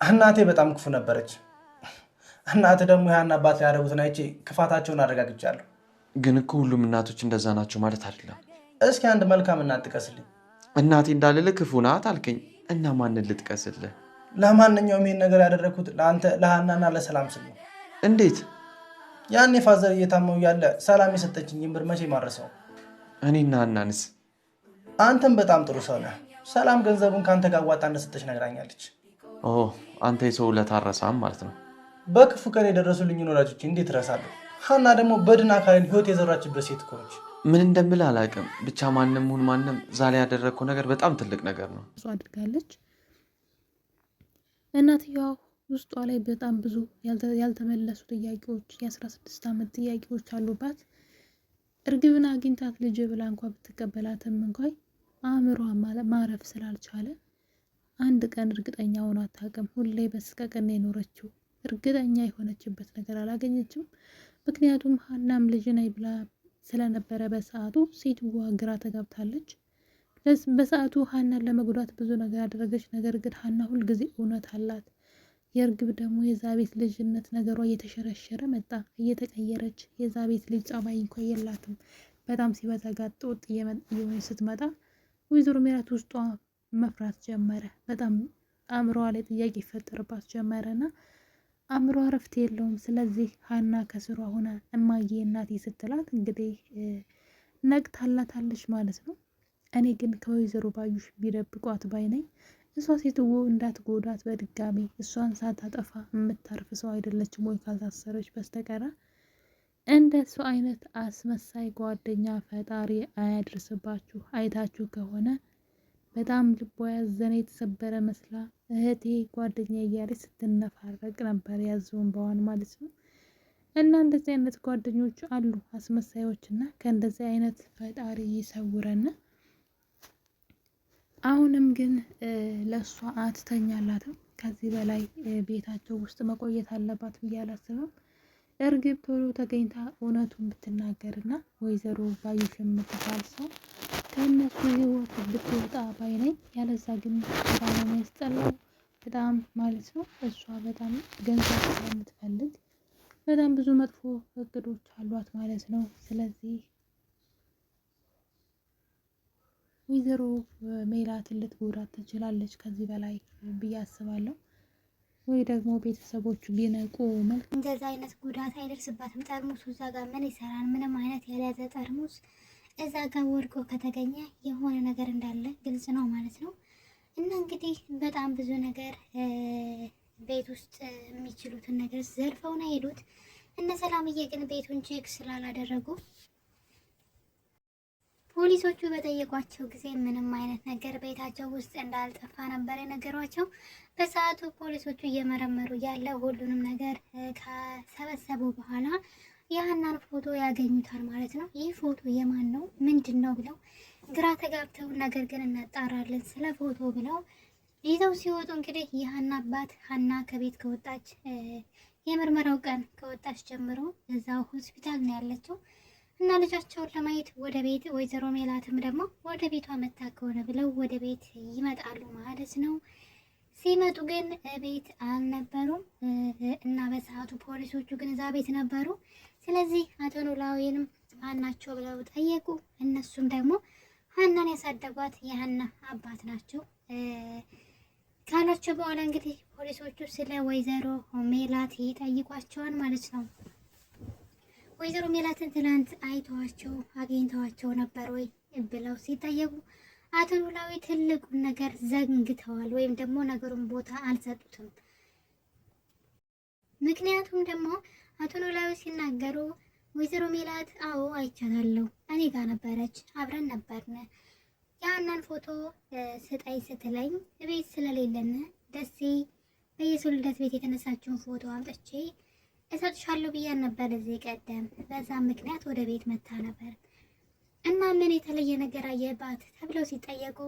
እናቴ በጣም ክፉ ነበረች። እናቴ ደግሞ ያን አባት ያደረጉትን አይቼ ክፋታቸውን አረጋግጫለሁ። ግን እኮ ሁሉም እናቶች እንደዛ ናቸው ማለት አይደለም። እስኪ አንድ መልካም እናት ጥቀስልኝ። እናቴ እንዳልልህ ክፉ ናት አልከኝ እና ማንን ልጥቀስልህ? ለማንኛውም ይሄን ነገር ያደረግኩት ለአንተ ለሃናና ለሰላም ስል ነው። እንዴት? ያኔ ፋዘር እየታመሙ ያለ ሰላም የሰጠችኝ ብር መቼ ማረሰው? እኔና ሀናንስ? አንተም በጣም ጥሩ ሰው ነህ። ሰላም ገንዘቡን ከአንተ ጋር ዋጣ እንደሰጠች ነግራኛለች። አንተ የሰው ውለታ አትረሳም ማለት ነው። በክፉ ቀን የደረሱልኝን ወላጆች እንዴት እረሳለሁ? ሀና ደግሞ በድን አካልን ህይወት የዘራችበት ሴት እኮ ነች። ምን እንደምልህ አላውቅም። ብቻ ማንም ሁን ማንም ዛሬ ያደረግከው ነገር በጣም ትልቅ ነገር ነው። እሷ አድርጋለች። እናትየዋ ውስጧ ላይ በጣም ብዙ ያልተመለሱ ጥያቄዎች፣ የ16 ዓመት ጥያቄዎች አሉባት። እርግብን አግኝታት ልጅ ብላ እንኳ ብትቀበላትም እንኳን አእምሯ ማረፍ ስላልቻለ አንድ ቀን እርግጠኛ ሆኖ አታውቅም። ሁሌ በስቀቀን የኖረችው እርግጠኛ የሆነችበት ነገር አላገኘችም። ምክንያቱም ሀናም ልጅ ነኝ ብላ ስለነበረ በሰዓቱ ሴትዋ ግራ ተጋብታለች። በሰዓቱ ሀናን ለመጉዳት ብዙ ነገር ያደረገች፣ ነገር ግን ሀና ሁልጊዜ እውነት አላት። የእርግብ ደግሞ የዛ ቤት ልጅነት ነገሯ እየተሸረሸረ መጣ፣ እየተቀየረች። የዛ ቤት ልጅ ጸባይ እንኳ የላትም። በጣም ሲበዛ ጋጥ ወጥ እየሆነች ስትመጣ ወይዘሮ ሜላት ውስጧ መፍራት ጀመረ። በጣም አእምሮዋ ላይ ጥያቄ ይፈጠርባት ጀመረና አእምሮ እረፍት የለውም። ስለዚህ ሀና ከስሯ ሆነ እማዬ እናቴ ስትላት እንግዲህ ነቅታላታለች ማለት ነው። እኔ ግን ከወይዘሮ ባዩሽ ቢደብቋት ባይ ነኝ። እሷ ሴትዮ እንዳትጎዳት በድጋሚ እሷን ሳታጠፋ የምታርፍ ሰው አይደለችም ወይ ካልታሰረች በስተቀረ። እንደ እሱ አይነት አስመሳይ ጓደኛ ፈጣሪ አያድርስባችሁ። አይታችሁ ከሆነ በጣም ልቧ ያዘነ የተሰበረ መስላ እህቴ ጓደኛ እያለች ስትነፋረቅ ነበር፣ ያዘውን በዋን ማለት ነው። እና እንደዚህ አይነት ጓደኞች አሉ አስመሳዮች፣ እና ከእንደዚህ አይነት ፈጣሪ ይሰውረን። አሁንም ግን ለእሷ አትተኛላትም። ከዚህ በላይ ቤታቸው ውስጥ መቆየት አለባት ብዬ አላስብም። እርግብ ቶሎ ተገኝታ እውነቱን ብትናገርና ወይዘሮ ባዩሽ የምትባል ሰው ከእነሱ ህይወት ብትወጣ ባይ ነኝ። ያለዛ ግን በጣም ነው የሚያስጠላው፣ በጣም ማለት ነው። እሷ በጣም ገንዘብ ስለምትፈልግ በጣም ብዙ መጥፎ እቅዶች አሏት ማለት ነው። ስለዚህ ወይዘሮ ሜላትን ልትጎዳት ትችላለች ከዚህ በላይ ብዬ አስባለሁ። ወይ ደግሞ ቤተሰቦቹ ቢነቁ እንደዛ አይነት ጉዳት አይደርስባትም። ጠርሙሱ እዛ ጋር ምን ይሰራል? ምንም አይነት ያልያዘ ጠርሙስ እዛ ጋር ወድቆ ከተገኘ የሆነ ነገር እንዳለ ግልጽ ነው ማለት ነው። እና እንግዲህ በጣም ብዙ ነገር ቤት ውስጥ የሚችሉትን ነገር ዘርፈው ነው የሄዱት። እነ ሰላምዬ ግን ቤቱን ቼክ ስላላደረጉ ፖሊሶቹ በጠየቋቸው ጊዜ ምንም አይነት ነገር ቤታቸው ውስጥ እንዳልጠፋ ነበር የነገሯቸው። በሰዓቱ ፖሊሶቹ እየመረመሩ ያለ ሁሉንም ነገር ከሰበሰቡ በኋላ የሀናን ፎቶ ያገኙታል ማለት ነው። ይህ ፎቶ የማን ነው ምንድን ነው ብለው ግራ ተጋብተው፣ ነገር ግን እናጣራለን ስለ ፎቶ ብለው ይዘው ሲወጡ እንግዲህ የሀና አባት ሀና ከቤት ከወጣች የምርመራው ቀን ከወጣች ጀምሮ እዛው ሆስፒታል ነው ያለችው እና ልጃቸውን ለማየት ወደ ቤት ወይዘሮ ሜላትም ደግሞ ወደ ቤቷ መታ ከሆነ ብለው ወደ ቤት ይመጣሉ ማለት ነው። ሲመጡ ግን ቤት አልነበሩም እና በሰዓቱ ፖሊሶቹ ግን እዛ ቤት ነበሩ። ስለዚህ አቶ ኖላዊንም ማናቸው ብለው ጠየቁ። እነሱም ደግሞ ሀናን ያሳደጓት የሀና አባት ናቸው ካሏቸው በኋላ እንግዲህ ፖሊሶቹ ስለ ወይዘሮ ሜላት ይጠይቋቸዋል ማለት ነው። ወይዘሮ ሜላትን ትናንት አይተዋቸው አግኝተዋቸው ነበር ወይ ብለው ሲጠየቁ አቶ ኖላዊ ትልቁን ነገር ዘንግተዋል፣ ወይም ደግሞ ነገሩን ቦታ አልሰጡትም። ምክንያቱም ደግሞ አቶ ኖላዊ ሲናገሩ ወይዘሮ ሜላት አዎ አይቻታለሁ፣ እኔ ጋር ነበረች፣ አብረን ነበርን። ያንን ፎቶ ስጠኝ ስትለኝ ቤት ስለሌለን ደሴ በየሰው ልደት ቤት የተነሳችውን ፎቶ አምጥቼ እሰጥሻለሁ ብያን ነበር እዚህ ቀደም። በዛ ምክንያት ወደ ቤት መታ ነበር እና ምን የተለየ ነገር አየባት ተብለው ሲጠየቁ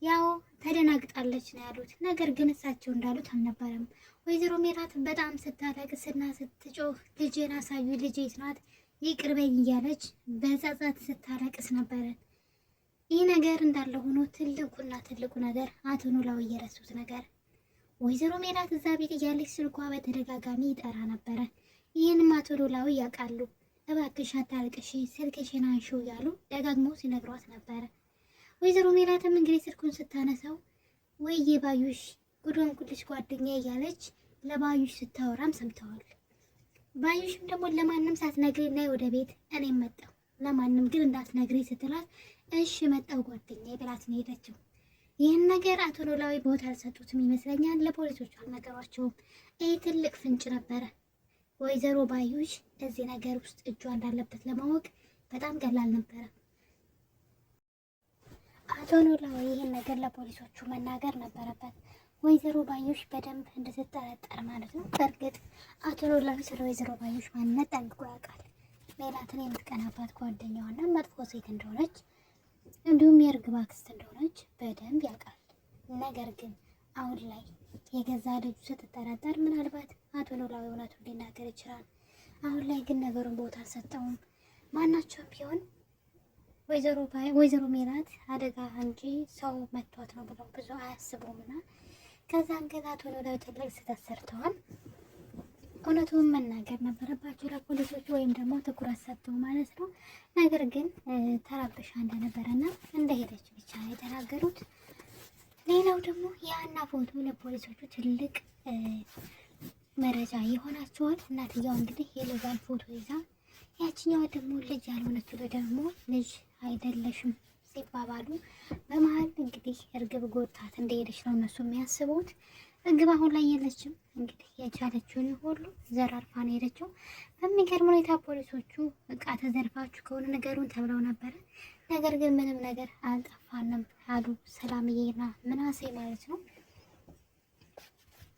ያው ተደናግጣለች ነው ያሉት። ነገር ግን እሳቸው እንዳሉት አልነበረም። ወይዘሮ ሜላት በጣም ስታለቅስና ስትጮህ ልጄን አሳዩ፣ ልጄ ናት፣ ይቅርበኝ እያለች በጸጸት ስታለቅስ ነበረ። ይህ ነገር እንዳለ ሆኖ ትልቁ ነገር አቶ ኖላዊ የረሱት ነገር ወይዘሮ ሜላት እዛ ቤት እያለች ስልኳ በተደጋጋሚ ይጠራ ነበረ። ይህንም አቶ ኖላዊ ያውቃሉ። እባክሽ አታልቅሺ፣ ስልክሽን አንሺው እያሉ ደጋግመው ሲነግሯት ነበረ። ወይዘሮ ሜላትም እንግዲህ ስልኩን ስታነሳው ወይዬ ባዩሽ ጉዶን ኩልሽ ጓደኛ እያለች ለባዩሽ ስታወራም ሰምተዋል። ባዩሽም ደግሞ ለማንም ሳትነግሪ ነይ ወደ ቤት እኔም መጣሁ፣ ለማንም ግን እንዳትነግሪ ስትላት እሺ መጣሁ ጓደኛዬ ብላት ነው ሄደችው። ይህን ነገር አቶ ኖላዊ ቦታ አልሰጡትም ይመስለኛል። ለፖሊሶቹ አልነገሯቸውም። ይህ ትልቅ ፍንጭ ነበረ። ወይዘሮ ባዩሽ እዚህ ነገር ውስጥ እጇ እንዳለበት ለማወቅ በጣም ቀላል ነበረ። አቶ ኖላዊ ይህን ነገር ለፖሊሶቹ መናገር ነበረበት። ወይዘሮ ባዩሽ በደንብ እንድትጠረጠር ማለት ነው። በእርግጥ አቶ ኖላዊ ስለ ወይዘሮ ባዩሽ ማንነት ጠንቅቆ ያውቃል። ሜላትን የምትቀናባት ጓደኛዋና መጥፎ ሴት እንደሆነች እንዲሁም የእርግብ አክስት እንደሆነች በደንብ ያውቃል። ነገር ግን አሁን ላይ የገዛ ልጁ ስትጠረጠር ምናልባት አቶ ኖላዊ እውነቱን ሊናገር ይችላል። አሁን ላይ ግን ነገሩን ቦታ አልሰጠውም። ማናቸውም ቢሆን ወይዘሮ ሜላት አደጋ እንጂ ሰው መቷት ነው ብለው ብዙ አያስቡምና ከዛን ግን አቶ ኖላዊ ትልቅ ስህተት ሰርተዋል። እውነቱን መናገር ነበረባቸው ለፖሊሶቹ ወይም ደግሞ ትኩረት ሰጥተው ማለት ነው። ነገር ግን ተረብሻ እንደነበረና እንደሄደች ብቻ የተናገሩት። ሌላው ደግሞ የሀና ፎቶ ለፖሊሶቹ ትልቅ መረጃ ይሆናቸዋል። እናትየዋ እንግዲህ የልጇን ፎቶ ይዛ፣ ያችኛዋ ደግሞ ልጅ ያልሆነችው ደግሞ ልጅ አይደለሽም ሲባባሉ በመሀል እንግዲህ እርግብ ጎታት እንደሄደች ነው እነሱ የሚያስቡት። እርግብ አሁን ላይ የለችም። እንግዲህ የቻለችውን ሁሉ ዘራርፋ ነው ሄደችው። በሚገርም ሁኔታ ፖሊሶቹ እቃ ተዘርፋችሁ ከሆነ ነገሩን ተብለው ነበረ። ነገር ግን ምንም ነገር አልጠፋንም አሉ ሰላምዬና ምናሴ ማለት ነው።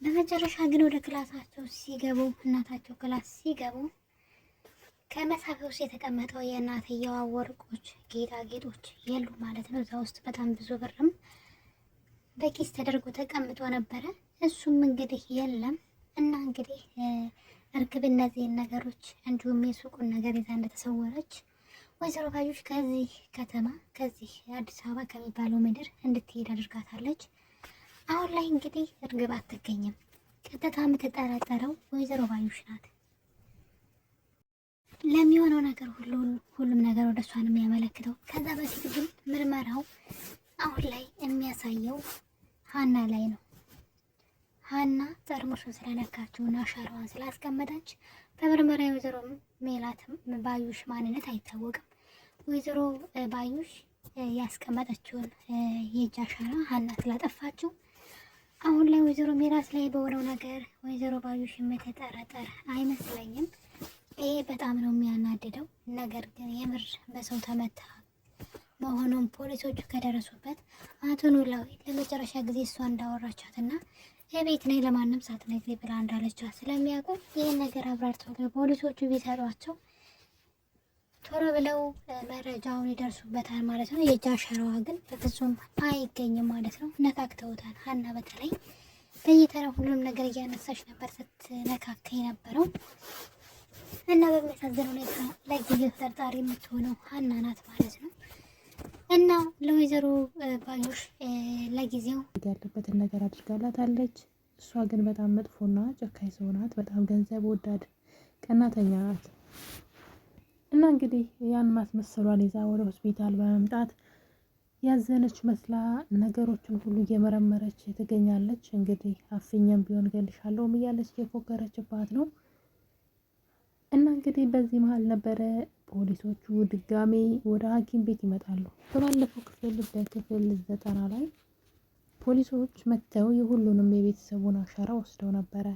በመጨረሻ ግን ወደ ክላሳቸው ሲገቡ እናታቸው ክላስ ሲገቡ ከመሳቢያ ውስጥ የተቀመጠው የእናትየዋ ወርቆች፣ ጌጣጌጦች የሉ ማለት ነው። እዛ ውስጥ በጣም ብዙ ብርም በኪስ ተደርጎ ተቀምጦ ነበረ። እሱም እንግዲህ የለም እና እንግዲህ እርግብ እነዚህን ነገሮች እንዲሁም የሱቁን ነገር ይዛ እንደተሰወረች ወይዘሮ ባዩሽ ከዚህ ከተማ ከዚህ አዲስ አበባ ከሚባለው ምድር እንድትሄድ አድርጋታለች። አሁን ላይ እንግዲህ እርግብ አትገኝም። ቀጥታ የምትጠረጠረው ወይዘሮ ባዩሽ ናት። ለሚሆነው ነገር ሁሉም ነገር ወደ እሷ ነው የሚያመለክተው። ከዛ በፊት ግን ምርመራው አሁን ላይ የሚያሳየው ሀና ላይ ነው። ሀና ጠርሙሱን ስለነካችውና አሻራዋን ስላስቀመጠች በምርመራ የወይዘሮ ሜላት ባዩሽ ማንነት አይታወቅም። ወይዘሮ ባዩሽ ያስቀመጠችውን የእጅ አሻራ ሀና ስላጠፋችው አሁን ላይ ወይዘሮ ሜላት ላይ በሆነው ነገር ወይዘሮ ባዩሽ የምትጠረጠር አይመስለኝም። ይሄ በጣም ነው የሚያናድደው። ነገር ግን የምር በሰው ተመታ መሆኑን ፖሊሶቹ ከደረሱበት አቶ ኖላዊ ለመጨረሻ ጊዜ እሷ እንዳወራቻትና የቤት ነኝ ለማንም ሳትነግሪ ብላ እንዳለቻት ስለሚያውቁ ይህን ነገር አብራርተው ለፖሊሶቹ ቢሰጧቸው ቶሎ ብለው መረጃውን ይደርሱበታል ማለት ነው። የእጅ አሻራዋ ግን በፍጹም አይገኝም ማለት ነው። ነካክተውታል። ሀና በተለይ በየተራ ሁሉም ነገር እያነሳች ነበር ስትነካከ የነበረው እና በሚያሳዝን ሁኔታ ለጊዜው ተጠርጣሪ የምትሆነው ሀና ናት ማለት ነው። እና ለወይዘሮ ባዩሽ ለጊዜው ያለበትን ነገር አድርጋላታለች። እሷ ግን በጣም መጥፎና ጨካኝ ሰው ናት። በጣም ገንዘብ ወዳድ ቀናተኛ ናት። እና እንግዲህ ያን ማስመሰሏን ይዛ ወደ ሆስፒታል በመምጣት ያዘነች መስላ ነገሮችን ሁሉ እየመረመረች ትገኛለች። እንግዲህ አፍኛም ቢሆን ገልሻለሁ እያለች እየፎከረችባት ነው። እና እንግዲህ በዚህ መሀል ነበረ ፖሊሶቹ ድጋሜ ወደ ሐኪም ቤት ይመጣሉ። በባለፈው ክፍል በክፍል 90 ላይ ፖሊሶች መጥተው የሁሉንም የቤተሰቡን አሻራ ወስደው ነበረ።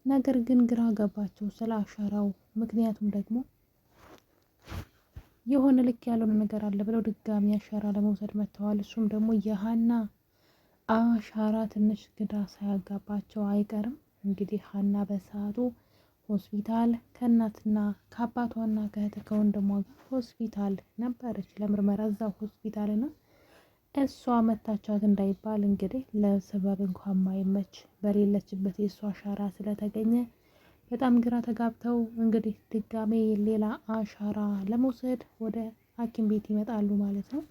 ነገር ግን ግራ ገባቸው ስለ አሻራው። ምክንያቱም ደግሞ የሆነ ልክ ያልሆነ ነገር አለ ብለው ድጋሚ አሻራ ለመውሰድ መጥተዋል። እሱም ደግሞ የሀና አሻራ ትንሽ ግራ ሳያጋባቸው አይቀርም። እንግዲህ ሀና በሰዓቱ ሆስፒታል ከእናትና ከአባቷና ከወንድሟ ጋር ሆስፒታል ነበረች ለምርመራ እዛው ሆስፒታል ነው። እሷ መታቻት እንዳይባል እንግዲህ ለሰበብ እንኳን ማይመች በሌለችበት የእሷ አሻራ ስለተገኘ በጣም ግራ ተጋብተው እንግዲህ ድጋሜ ሌላ አሻራ ለመውሰድ ወደ ሐኪም ቤት ይመጣሉ ማለት ነው።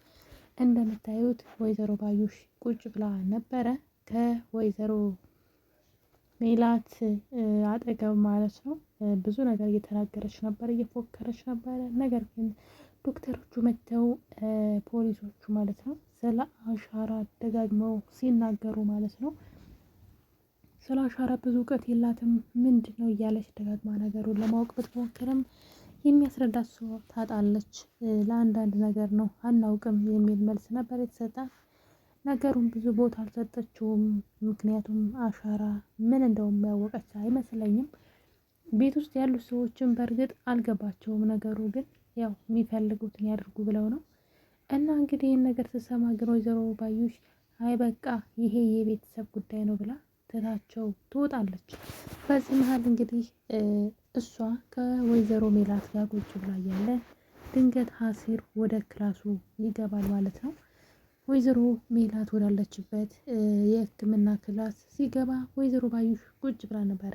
እንደምታዩት ወይዘሮ ባዩሽ ቁጭ ብላ ነበረ። ከወይዘሮ ሜላት አጠገብ ማለት ነው ብዙ ነገር እየተናገረች ነበር፣ እየፎከረች ነበረ። ነገር ግን ዶክተሮቹ መጥተው ፖሊሶቹ ማለት ነው ስለ አሻራ ደጋግመው ሲናገሩ ማለት ነው ስለ አሻራ ብዙ እውቀት የላትም ምንድን ነው እያለች ደጋግማ ነገሩን ለማወቅ ብትሞክርም የሚያስረዳት ሰው ታጣለች። ለአንዳንድ ነገር ነው አናውቅም የሚል መልስ ነበር የተሰጣት። ነገሩን ብዙ ቦታ አልሰጠችውም። ምክንያቱም አሻራ ምን እንደውም ያወቀች አይመስለኝም። ቤት ውስጥ ያሉ ሰዎችን በእርግጥ አልገባቸውም ነገሩ፣ ግን ያው የሚፈልጉትን ያድርጉ ብለው ነው። እና እንግዲህ ይህን ነገር ስትሰማ ግን ወይዘሮ ባዩሽ አይ በቃ ይሄ የቤተሰብ ጉዳይ ነው ብላ ትታቸው ትወጣለች። በዚህ መሀል እንግዲህ እሷ ከወይዘሮ ሜላት ጋር ቁጭ ብላ እያለ ድንገት ሀሲር ወደ ክላሱ ይገባል ማለት ነው። ወይዘሮ ሜላት ወዳለችበት የሕክምና ክላስ ሲገባ ወይዘሮ ባዩሽ ቁጭ ብላ ነበረ።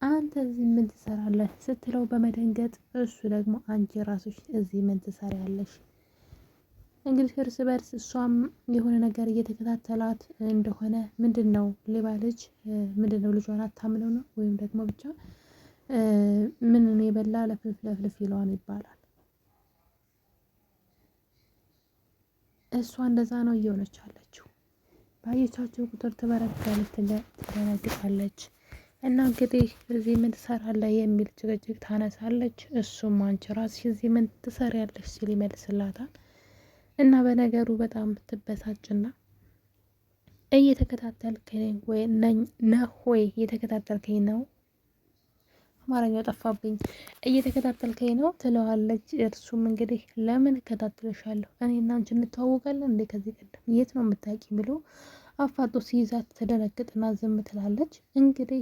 አንተ እዚህ ምን ትሰራለህ ስትለው በመደንገጥ እሱ ደግሞ አንቺ ራስሽ እዚህ ምን ትሰሪያለሽ? እንግዲህ እርስ በርስ እሷም የሆነ ነገር እየተከታተላት እንደሆነ ምንድን ነው ሌባ ልጅ ምንድን ነው ልጇን አታምነው ነው ወይም ደግሞ ብቻ ምንን የበላ ለፍልፍ ለፍልፍ ይለዋል ይባላል። እሷ እንደዛ ነው እየሆነች አለችው። ባየቻቸው ቁጥር ትበረታለች፣ ትደነግጣለች። እና እንግዲህ እዚህ ምን ትሰራለህ የሚል ጭቅጭቅ ታነሳለች። እሱም አንቺ ራስሽ እዚህ ምን ትሰሪያለሽ ሲል ይመልስላታል። እና በነገሩ በጣም ትበሳጭና እየተከታተልከኝ ወይ ነህ ወይ እየተከታተልከኝ ነው፣ አማርኛው ጠፋብኝ፣ እየተከታተልከኝ ነው ትለዋለች። እርሱም እንግዲህ ለምን እከታተልሻለሁ እኔና አንቺ እንተዋወቃለን እንዴ ከዚህ ቀደም የት ነው የምታውቂ ብሎ አፋጦ ሲይዛት ተደነግጥና ዝም ትላለች። እንግዲህ